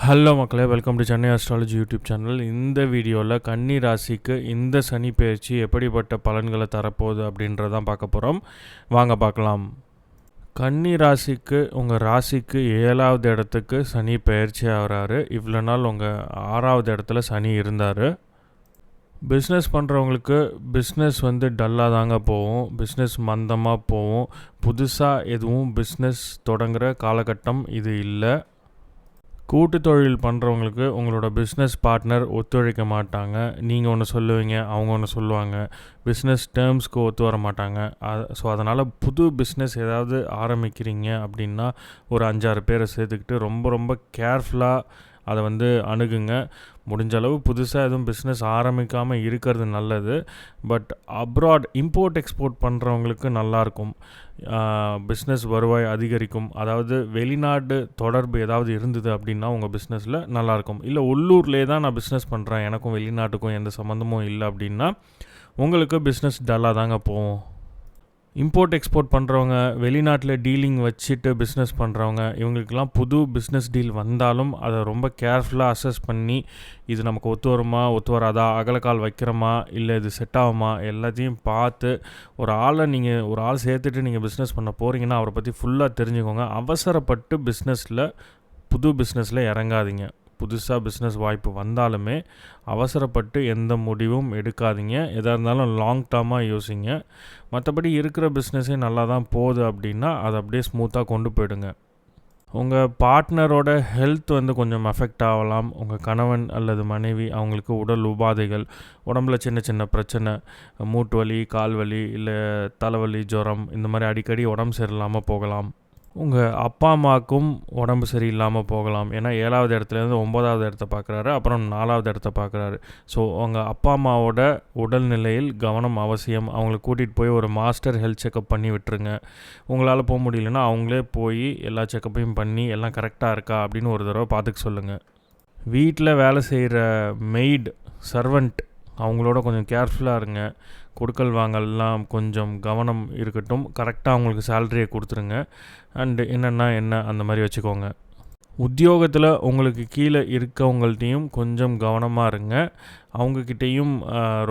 Hello மக்களே, welcome to Chennai astrology YouTube channel. இந்த வீடியோவில் கன்னி ராசிக்கு இந்த சனி பயிற்சி எப்படிப்பட்ட பலன்களை தரப்போகுது அப்படின்றதான் பார்க்க போகிறோம். வாங்க பார்க்கலாம். கன்னி ராசிக்கு உங்கள் ராசிக்கு 7வது இடத்துக்கு சனி பயிற்சி ஆகிறாரு. இவ்வளோ நாள் உங்கள் 6வது இடத்துல சனி இருந்தார். பிஸ்னஸ் பண்ணுறவங்களுக்கு பிஸ்னஸ் டல்லாக தாங்க போகும், பிஸ்னஸ் மந்தமாக போகும். புதுசாக எதுவும் பிஸ்னஸ் தொடங்குகிற காலகட்டம் இது இல்லை. கூட்டு தொழில் பண்ணுறவங்களுக்கு உங்களோட பிஸ்னஸ் பார்ட்னர் ஒத்துழைக்க மாட்டாங்க. நீங்கள் ஒன்று சொல்லுவீங்க, அவங்க ஒன்று சொல்லுவாங்க. பிஸ்னஸ் டேர்ம்ஸ்க்கு ஒத்து வர மாட்டாங்க. ஸோ அதனால் புது பிஸ்னஸ் ஏதாவது ஆரம்பிக்கிறீங்க அப்படின்னா ஒரு 5-6 பேரை சேர்த்துக்கிட்டு ரொம்ப ரொம்ப கேர்ஃபுல்லாக அதை அணுகுங்க. முடிஞ்ச அளவு புதுசாக எதுவும் பிஸ்னஸ் ஆரம்பிக்காமல் இருக்கிறது நல்லது. பட் அப்ராட் இம்போர்ட் எக்ஸ்போர்ட் பண்ணுறவங்களுக்கு நல்லாயிருக்கும். பிஸ்னஸ் வருவாய் அதிகரிக்கும். அதாவது வெளிநாடு தொடர்பு ஏதாவது இருந்தது அப்படின்னா உங்கள் பிஸ்னஸில் நல்லாயிருக்கும். இல்லை உள்ளூர்லேயே தான் நான் பிஸ்னஸ் பண்ணுறேன், எனக்கும் வெளிநாட்டுக்கும் எந்த சம்மந்தமும் இல்லை அப்படின்னா உங்களுக்கு பிஸ்னஸ் டல்லாக தாங்க போகும். இம்போர்ட் எக்ஸ்போர்ட் பண்ணுறவங்க, வெளிநாட்டில் டீலிங் வச்சுட்டு பிஸ்னஸ் பண்ணுறவங்க, இவங்களுக்கெல்லாம் புது பிஸ்னஸ் டீல் வந்தாலும் அதை ரொம்ப கேர்ஃபுல்லாக அசஸ் பண்ணி இது நமக்கு ஒத்து வருமா, ஒத்து வராதா, அகலக்கால் வைக்கிறோமா, இல்லை இது செட் ஆகுமா, எல்லாத்தையும் பார்த்து ஒரு ஆள் சேர்த்துட்டு நீங்கள் பிஸ்னஸ் பண்ண போகிறீங்கன்னா அவரை பற்றி ஃபுல்லாக தெரிஞ்சுக்கோங்க. அவசரப்பட்டு புது பிஸ்னஸில் இறங்காதீங்க. புதுசாக பிஸ்னஸ் வாய்ப்பு வந்தாலுமே அவசரப்பட்டு எந்த முடிவும் எடுக்காதீங்க. எதாக இருந்தாலும் லாங் டேர்மாக யோசிங்க. மற்றபடி இருக்கிற பிஸ்னஸே நல்லா தான் போகுது அப்படின்னா அதை அப்படியே ஸ்மூத்தாக கொண்டு போயிடுங்க. உங்கள் பார்ட்னரோட ஹெல்த் கொஞ்சம் அஃபெக்ட் ஆகலாம். உங்கள் கணவன் அல்லது மனைவி அவங்களுக்கு உடல் உபாதைகள், உடம்புல சின்ன சின்ன பிரச்சனை, மூட்டு வலி, கால் வலி, இல்லை தலைவலி, ஜுரம், இந்த மாதிரி அடிக்கடி உடம்பு சரியில்லாமல் போகலாம். உங்கள் அப்பா அம்மாவுக்கும் உடம்பு சரியில்லாமல் போகலாம். ஏன்னா 7வது இடத்துலேருந்து 9வது இடத்த பார்க்குறாரு, அப்புறம் 4வது இடத்த பார்க்குறாரு. ஸோ உங்கள் அப்பா அம்மாவோட உடல்நிலையில் கவனம் அவசியம். அவங்கள கூட்டிகிட்டு போய் ஒரு மாஸ்டர் ஹெல்த் செக்கப் பண்ணி விட்டுருங்க. உங்களால் போக முடியலன்னா அவங்களே போய் எல்லா செக்கப்பையும் பண்ணி எல்லாம் கரெக்டாக இருக்கா அப்படின்னு ஒரு தடவை பார்த்துக்க சொல்லுங்கள். வீட்டில் வேலை செய்கிற மெய்டு, சர்வெண்ட் அவங்களோட கொஞ்சம் கேர்ஃபுல்லாக இருங்க. கொடுக்கல் வாங்கலாம் கொஞ்சம் கவனம் இருக்கட்டும். கரெக்டாக அவங்களுக்கு சேலரியை கொடுத்துருங்க. அண்டு என்ன அந்த மாதிரி வச்சுக்கோங்க. உத்தியோகத்தில் உங்களுக்கு கீழே இருக்கவங்கள்ட்டையும் கொஞ்சம் கவனமாக இருங்க. அவங்கக்கிட்டேயும்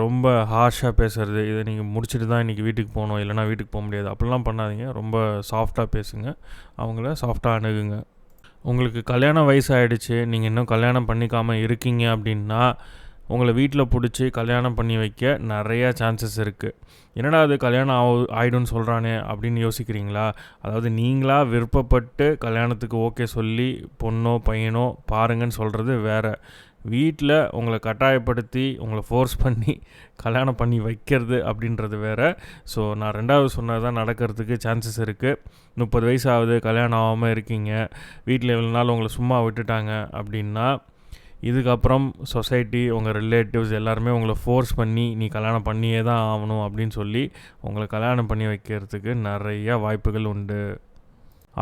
ரொம்ப ஹார்ஷாக பேசுகிறது, இதை நீங்கள் முடிச்சுட்டு தான் இன்றைக்கி வீட்டுக்கு போகணும், இல்லைனா வீட்டுக்கு போக முடியாது, அப்படிலாம் பண்ணாதீங்க. ரொம்ப சாஃப்டாக பேசுங்க, அவங்கள சாஃப்டாக அணுகுங்க. உங்களுக்கு கல்யாண வயசு ஆகிடுச்சு, நீங்கள் இன்னும் கல்யாணம் பண்ணிக்காமல் இருக்கீங்க அப்படின்னா உங்களை வீட்டில் பிடிச்சி கல்யாணம் பண்ணி வைக்க நிறையா சான்சஸ் இருக்குது. என்னடா அது கல்யாணம் ஆகிடும்னு சொல்கிறானே அப்படின்னு யோசிக்கிறீங்களா? அதாவது நீங்களாக விருப்பப்பட்டு கல்யாணத்துக்கு ஓகே சொல்லி பொண்ணோ பையனோ பாருங்கன்னு சொல்கிறது வேறு. வீட்டில் உங்களை கட்டாயப்படுத்தி உங்களை ஃபோர்ஸ் பண்ணி கல்யாணம் பண்ணி வைக்கிறது அப்படின்றது வேறு. ஸோ நான் 2வது சொன்னது தான் நடக்கிறதுக்கு சான்சஸ் இருக்குது. 30 வயசு ஆகுது, கல்யாணம் ஆகாமல் இருக்கீங்க, வீட்டில் எவ்வளோ நாள் உங்களை சும்மா விட்டுட்டாங்க அப்படின்னா இதுக்கப்புறம் சொசைட்டி, உங்கள் ரிலேட்டிவ்ஸ் எல்லாருமே உங்களை ஃபோர்ஸ் பண்ணி நீ கல்யாணம் பண்ணியே தான் ஆகணும் அப்படின்னு சொல்லி உங்களை கல்யாணம் பண்ணி வைக்கிறதுக்கு நிறையா வாய்ப்புகள் உண்டு.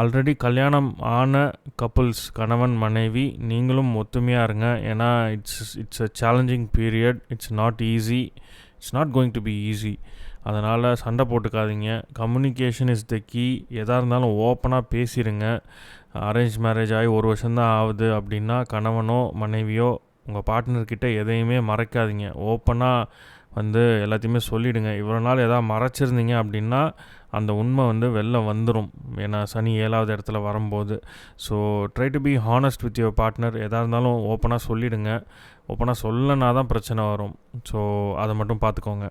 ஆல்ரெடி கல்யாணம் ஆன கப்புள்ஸ், கணவன் மனைவி, நீங்களும் ஒத்துமையாக இருங்க. ஏன்னா it's a challenging period. It's not going to be easy. அதனால் சண்டை போட்டுக்காதீங்க. Communication is the key. எதாக இருந்தாலும் ஓப்பனாக பேசிடுங்க. அரேஞ்ச் மேரேஜ் ஆகி 1 வருஷம்தான் ஆகுது அப்படின்னா கணவனோ மனைவியோ உங்கள் பார்ட்னர்கிட்ட எதையுமே மறைக்காதீங்க. ஓப்பனாக எல்லாத்தையுமே சொல்லிவிடுங்க. இவ்வளோ நாள் எதாவது மறைச்சிருந்தீங்க அப்படின்னா அந்த உண்மை வெளில வந்துடும். ஏன்னா சனி 7வது இடத்துல வரும்போது. So try to be honest with your partner. எதாக இருந்தாலும் ஓப்பனாக சொல்லிவிடுங்க. ஓப்பனாக சொல்லனா தான் பிரச்சனை வரும். ஸோ அதை மட்டும் பார்த்துக்கோங்க.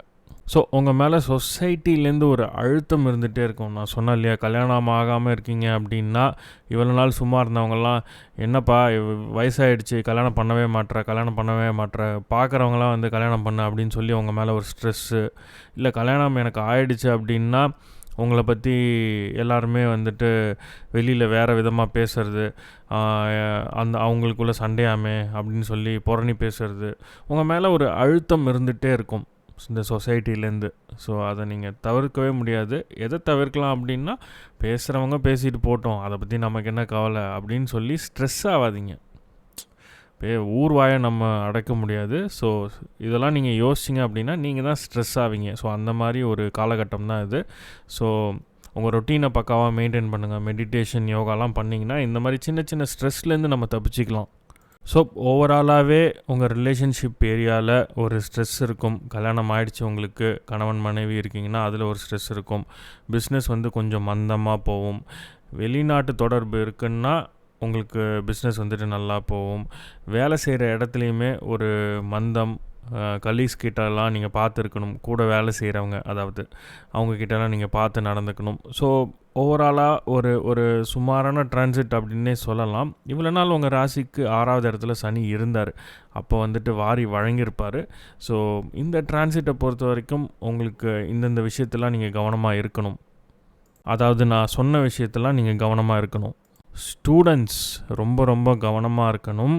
ஸோ உங்கள் மேலே சொசைட்டிலேருந்து ஒரு அழுத்தம் இருந்துகிட்டே இருக்கும். நான் சொன்னேன் இல்லையா, கல்யாணம் ஆகாமல் இருக்கீங்க அப்படின்னா இவ்வளோ நாள் சும்மா இருந்தவங்கலாம், என்னப்பா வயசாகிடுச்சு, கல்யாணம் பண்ணவே மாட்ற, பார்க்குறவங்களாம் கல்யாணம் பண்ண அப்படின்னு சொல்லி உங்கள் மேலே ஒரு ஸ்ட்ரெஸ்ஸு. இல்லை கல்யாணம் எனக்கு ஆயிடுச்சு அப்படின்னா உங்களை பற்றி எல்லாருமே வெளியில் வேறு விதமாக பேசுறது, அவங்களுக்குள்ள சண்டையாமே அப்படின்னு சொல்லி புரணி பேசுறது, உங்கள் மேலே ஒரு அழுத்தம் இருந்துகிட்டே இருக்கும் இந்த சொசைட்டிலேருந்து. ஸோ அதை நீங்கள் தவிர்க்கவே முடியாது. எதை தவிர்க்கலாம் அப்படின்னா, பேசுகிறவங்க பேசிட்டு போட்டோம், அதை பற்றி நமக்கு என்ன கவலை அப்படின்னு சொல்லி ஸ்ட்ரெஸ் ஆகாதீங்க. ஊர் வாயை நம்ம அடைக்க முடியாது. ஸோ இதெல்லாம் நீங்கள் யோசிச்சிங்க அப்படின்னா நீங்கள் தான் ஸ்ட்ரெஸ் ஆவீங்க. ஸோ அந்த மாதிரி ஒரு காலகட்டம் தான் இது. ஸோ உங்கள் ரொட்டீனை பக்காவாக மெயின்டைன் பண்ணுங்கள். மெடிடேஷன், யோகாலாம் பண்ணிங்கன்னா இந்த மாதிரி சின்ன சின்ன ஸ்ட்ரெஸ்லேருந்து நம்ம தப்பிச்சிக்கலாம். ஸோ ஓவராலாகவே உங்கள் ரிலேஷன்ஷிப் ஏரியாவில் ஒரு ஸ்ட்ரெஸ் இருக்கும். கல்யாணம் ஆயிடுச்சு, உங்களுக்கு கணவன் மனைவி இருக்கீங்கன்னா அதில் ஒரு ஸ்ட்ரெஸ் இருக்கும். பிஸ்னஸ் வந்து கொஞ்சம் மந்தமாக போகும். வெளிநாட்டு தொடர்பு இருக்குன்னா உங்களுக்கு பிஸ்னஸ் வந்துட்டு நல்லா போகும். வேலை செய்கிற இடத்துலையுமே ஒரு மந்தம், கலீஸ் கிட்டலாம் நீங்கள் பார்த்துருக்கணும். கூட வேலை செய்கிறவங்க, அதாவது அவங்கக்கிட்டலாம் நீங்கள் பார்த்து நடந்துக்கணும். ஸோ ஓவராலாக ஒரு சுமாரான டிரான்சிட் அப்படின்னே சொல்லலாம். இவ்வளோ நாள் உங்கள் ராசிக்கு 6வது இடத்துல சனி இருந்தார். அப்போ வந்துட்டு வாரி வழங்கியிருப்பார். ஸோ இந்த டிரான்சிட்டை பொறுத்த வரைக்கும் உங்களுக்கு இந்தந்த விஷயத்தெல்லாம் நீங்கள் கவனமாக இருக்கணும். அதாவது நான் சொன்ன விஷயத்தெல்லாம் நீங்கள் கவனமாக இருக்கணும். ஸ்டூடெண்ட்ஸ் ரொம்ப ரொம்ப கவனமாக இருக்கணும்.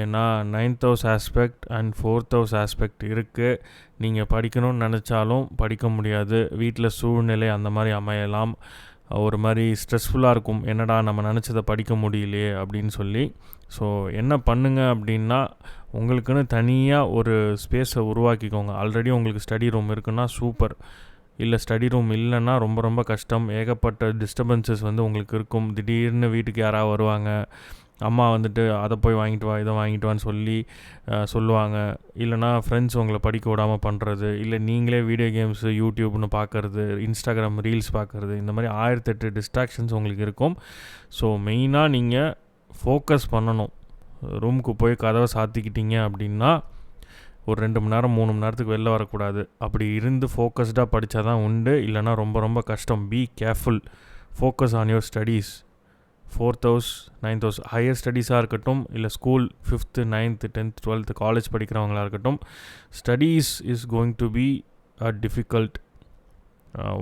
ஏன்னா 9th house aspect and 4th house aspect இருக்குது. நீங்கள் படிக்கணும்னு நினச்சாலும் படிக்க முடியாது. வீட்டில் சூழ்நிலை அந்த மாதிரி அமையலாம். ஒரு மாதிரி ஸ்ட்ரெஸ்ஃபுல்லாக இருக்கும். என்னடா நம்ம நினச்சதை படிக்க முடியலையே அப்படின்னு சொல்லி. ஸோ என்ன பண்ணுங்க அப்படின்னா, உங்களுக்குன்னு தனியாக ஒரு ஸ்பேஸை உருவாக்கிக்கோங்க. ஆல்ரெடி உங்களுக்கு ஸ்டடி ரூம் இருக்குன்னா சூப்பர். இல்லை ஸ்டடி ரூம் இல்லைன்னா ரொம்ப ரொம்ப கஷ்டம். ஏகப்பட்ட டிஸ்டர்பன்சஸ் வந்து உங்களுக்கு இருக்கும். திடீர்னு வீட்டுக்கு யாராவது வருவாங்க, அம்மா வந்துட்டு அதை போய் வாங்கிட்டு வா, இதை வாங்கிட்டு வான்னு சொல்லுவாங்க. இல்லைனா ஃப்ரெண்ட்ஸ் உங்களை படிக்க விடாமல் பண்ணுறது, இல்லை நீங்களே வீடியோ கேம்ஸு யூடியூப்னு பார்க்குறது, இன்ஸ்டாகிராம் ரீல்ஸ் பார்க்குறது, இந்த மாதிரி 1008 டிஸ்ட்ராக்ஷன்ஸ் உங்களுக்கு இருக்கும். ஸோ மெயினாக நீங்கள் ஃபோக்கஸ் பண்ணணும். ரூமுக்கு போய் கதவை சாத்திக்கிட்டீங்க அப்படின்னா ஒரு 2 மணி நேரம் 3 மணி நேரத்துக்கு வெளில வரக்கூடாது. அப்படி இருந்து ஃபோக்கஸ்டாக படித்தா தான் உண்டு. இல்லைனா ரொம்ப ரொம்ப கஷ்டம். Be careful. Focus on your studies. 4th house 9th house higher ஸ்டடீஸாக இருக்கட்டும், இல்லை school 5th 9th 10th 12th college படிக்கிறவங்களாக இருக்கட்டும், studies is going to be a difficult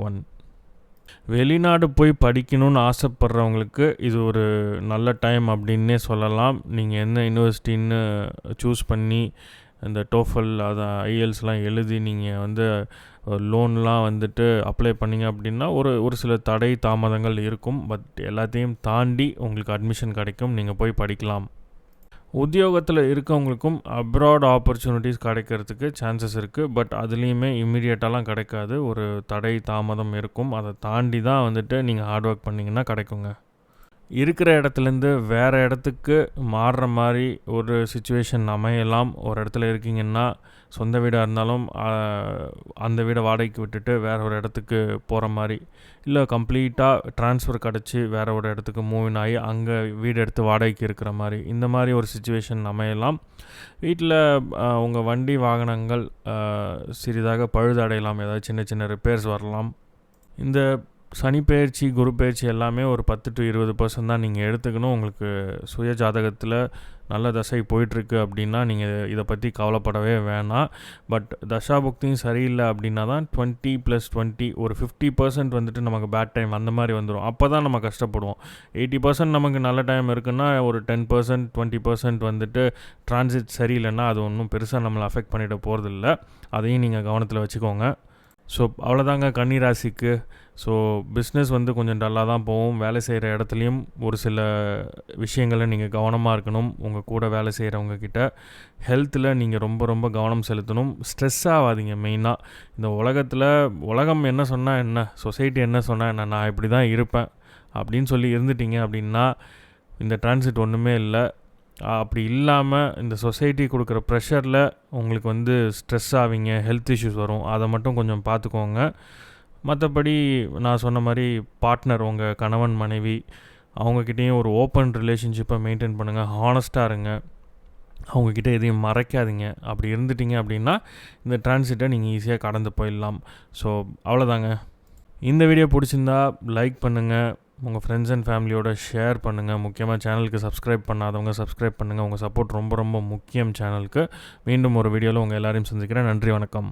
one. வெளிநாடு போய் படிக்கணும்னு ஆசைப்படுறவங்களுக்கு இது ஒரு நல்ல டைம் அப்படின்னே சொல்லலாம். நீங்கள் என்ன யூனிவர்சிட்டின்னு சூஸ் பண்ணி இந்த டோஃபல் அதை ஐஎல்ஸ்லாம் எழுதி நீங்கள் வந்து லோன்லாம் வந்துட்டு அப்ளை பண்ணிங்க அப்படின்னா ஒரு சில தடை தாமதங்கள் இருக்கும். பட் எல்லாத்தையும் தாண்டி உங்களுக்கு அட்மிஷன் கிடைக்கும். நீங்கள் போய் படிக்கலாம். உத்தியோகத்தில் இருக்கவங்களுக்கும் அப்ராட் ஆப்பர்ச்சுனிட்டிஸ் கிடைக்கிறதுக்கு சான்சஸ் இருக்குது. பட் அதுலேயுமே இம்மிடியேட்டாலாம் கிடைக்காது. ஒரு தடை தாமதம் இருக்கும். அதை தாண்டி தான் வந்துட்டு நீங்கள் ஹார்ட் ஒர்க் பண்ணிங்கன்னா கிடைக்குங்க. இருக்கிற இடத்துலேருந்து வேறு இடத்துக்கு மாறுற மாதிரி ஒரு சுச்சுவேஷன் அமையலாம். ஒரு இடத்துல இருக்கீங்கன்னா, சொந்த வீடாக இருந்தாலும் அந்த வீடை வாடகைக்கு விட்டுட்டு வேறு ஒரு இடத்துக்கு போகிற மாதிரி, இல்லை கம்ப்ளீட்டாக ட்ரான்ஸ்ஃபர் கிடச்சி வேறு ஒரு இடத்துக்கு மூவின் ஆகி அங்கே வீடு எடுத்து வாடகைக்கு இருக்கிற மாதிரி, இந்த மாதிரி ஒரு சுச்சுவேஷன் அமையலாம். வீட்டில் உங்கள் வண்டி வாகனங்கள் சிறிதாக பழுதடையலாம். ஏதாவது சின்ன சின்ன ரிப்பேர்ஸ் வரலாம். இந்த சனி பயிற்சி, குரு பயிற்சி எல்லாமே ஒரு 10 to 20% தான் நீங்கள் எடுத்துக்கணும். உங்களுக்கு சுய ஜாதகத்தில் நல்ல தசை போயிட்டுருக்கு அப்படின்னா நீங்கள் இதை பற்றி கவலைப்படவே வேணாம். பட் தசாபுக்தியும் சரியில்லை அப்படின்னா தான் 20+20 ஒரு 50% வந்துட்டு நமக்கு பேட் டைம் அந்த மாதிரி வந்துடும். அப்போ தான் நம்ம கஷ்டப்படுவோம். 80% நமக்கு நல்ல டைம் இருக்குன்னா ஒரு 10% 20% வந்துட்டு டிரான்சிட் சரியில்லைன்னா அது ஒன்றும் பெருசாக நம்மளை அஃபெக்ட் பண்ணிட போகிறதில்ல. அதையும் நீங்கள் கவனத்தில் வச்சுக்கோங்க. ஸோ அவ்வளோதாங்க கன்னி ராசிக்கு. ஸோ பிஸ்னஸ் வந்து கொஞ்சம் டல்லாக தான் போகும். வேலை செய்கிற இடத்துலையும் ஒரு சில விஷயங்களை நீங்கள் கவனமாக இருக்கணும். உங்கள் கூட வேலை செய்கிறவங்க கிட்ட ஹெல்த்தில் நீங்கள் ரொம்ப ரொம்ப கவனம் செலுத்தணும். ஸ்ட்ரெஸ் ஆகாதீங்க. மெயினாக இந்த உலகம் என்ன சொன்னால் என்ன, சொசைட்டி என்ன சொன்னால் என்ன, நான் இப்படி தான் இருப்பேன் அப்படின்னு சொல்லி இருந்துட்டீங்க அப்படின்னா இந்த டிரான்சிட் ஒன்றுமே இல்லை. அப்படி இல்லாமல் இந்த சொசைட்டி கொடுக்குற ப்ரெஷரில் உங்களுக்கு வந்து ஸ்ட்ரெஸ் ஆவீங்க, ஹெல்த் இஷ்யூஸ் வரும். அதை மட்டும் கொஞ்சம் பார்த்துக்கோங்க. மற்றபடி நான் சொன்ன மாதிரி பார்ட்னர், உங்கள் கணவன் மனைவி, அவங்கக்கிட்டேயும் ஒரு ஓப்பன் ரிலேஷன்ஷிப்பை மெயின்டைன் பண்ணுங்கள். ஹானஸ்ட்டாக இருங்க. அவங்கக்கிட்ட எதையும் மறைக்காதீங்க. அப்படி இருந்துட்டிங்க அப்படின்னா இந்த டிரான்சிட்டை நீங்கள் ஈஸியாக கடந்து போயிடலாம். ஸோ அவ்வளோதாங்க. இந்த வீடியோ பிடிச்சிருந்தா லைக் பண்ணுங்கள், உங்கள் ஃப்ரெண்ட்ஸ் அண்ட் ஃபேமிலியோட ஷேர் பண்ணுங்கள். முக்கியமாக சேனலுக்கு சப்ஸ்கிரைப் பண்ணாதவங்க சப்ஸ்கிரைப் பண்ணுங்கள். உங்கள் சப்போர்ட் ரொம்ப ரொம்ப முக்கியம் சேனலுக்கு. மீண்டும் ஒரு வீடியோவில் உங்கள் எல்லாரையும் சந்திக்கிறேன். நன்றி, வணக்கம்.